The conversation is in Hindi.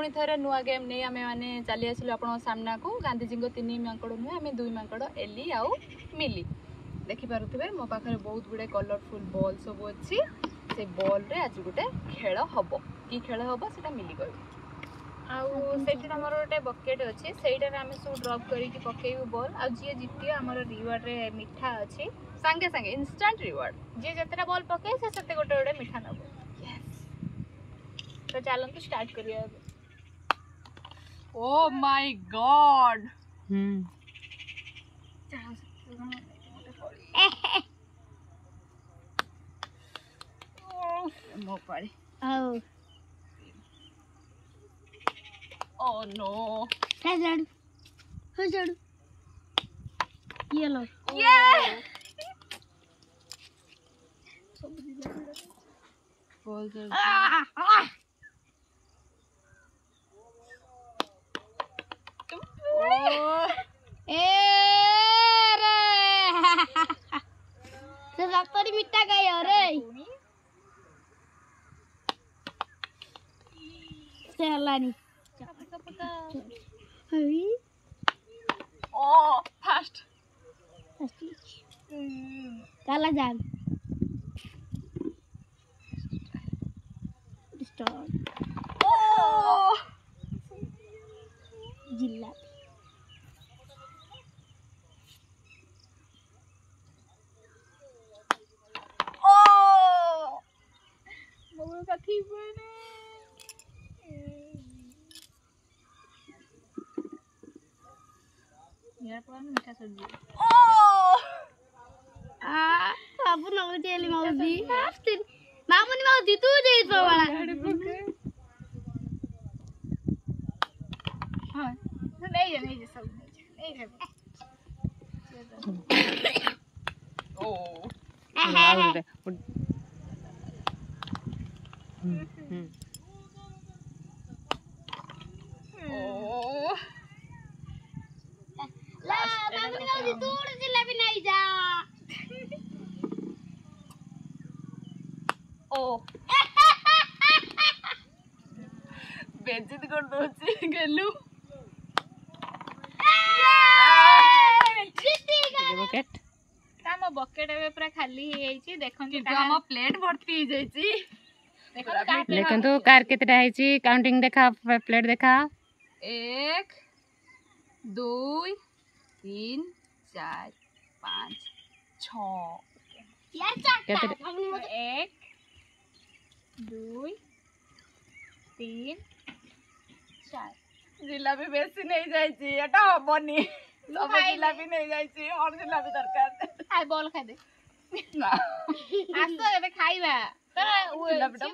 पुणी थे नुआ गेम नहीं आम मैंने चली आसलु आप सामना को गांधीजी को 3 मांकड़ नुहे आम 2 मांकड़ एली आउ मिली देखिपे मो पाखे बहुत गुड़े कलरफुल बॉल सब अच्छी से बॉल रे आज गोटे खेल हम कि खेल हम से मिली कर आमर गोटे बकेट अच्छे से आम सब ड्रप करके पकेबू बॉल आ जी जीत आमर रिवार्ड रे मिठा अच्छी सांगे सांगे इंस्टांट रिवार्ड जी जितना बॉल पके से गोटे गोटे मिठा नब तो चलते स्टार्ट करिए ओ माय गॉड मो पारी Oh no. Hazard. Yellow. Yeah. Balls are रक्तरी मिट्टा गयो रे से हलानी oh fast काला जान स्टार्ट oh जिला oh मोर कथी बने यार पर मीठा सब्जी ओ आ बाबू न तेली मौजी फास्ट मामुनी मौजी तू दे तो वाला हां नहीं सब नहीं ओ ला मामुनी मौजी तू जिला भी नहीं जा ओ बेइज्जत कर दोची गेलू बकेट हम बकेट एबे पूरा खाली हे जाईची देखन कि हम प्लेट भर्ती हे जाईची लेकिन तो कार केतटा हेची काउंटिंग देखा प्लेट देखा 1 2 3 4 5 6 यार चाटा 1 2 3 4 जिलाबी बेसी नहीं जाईची एटा हबनी सब जिलाबी नहीं जाईची और जिलाबी दरकार आय बॉल खाइ दे ना आज तो एबे खाइबा तर जिलाबीटा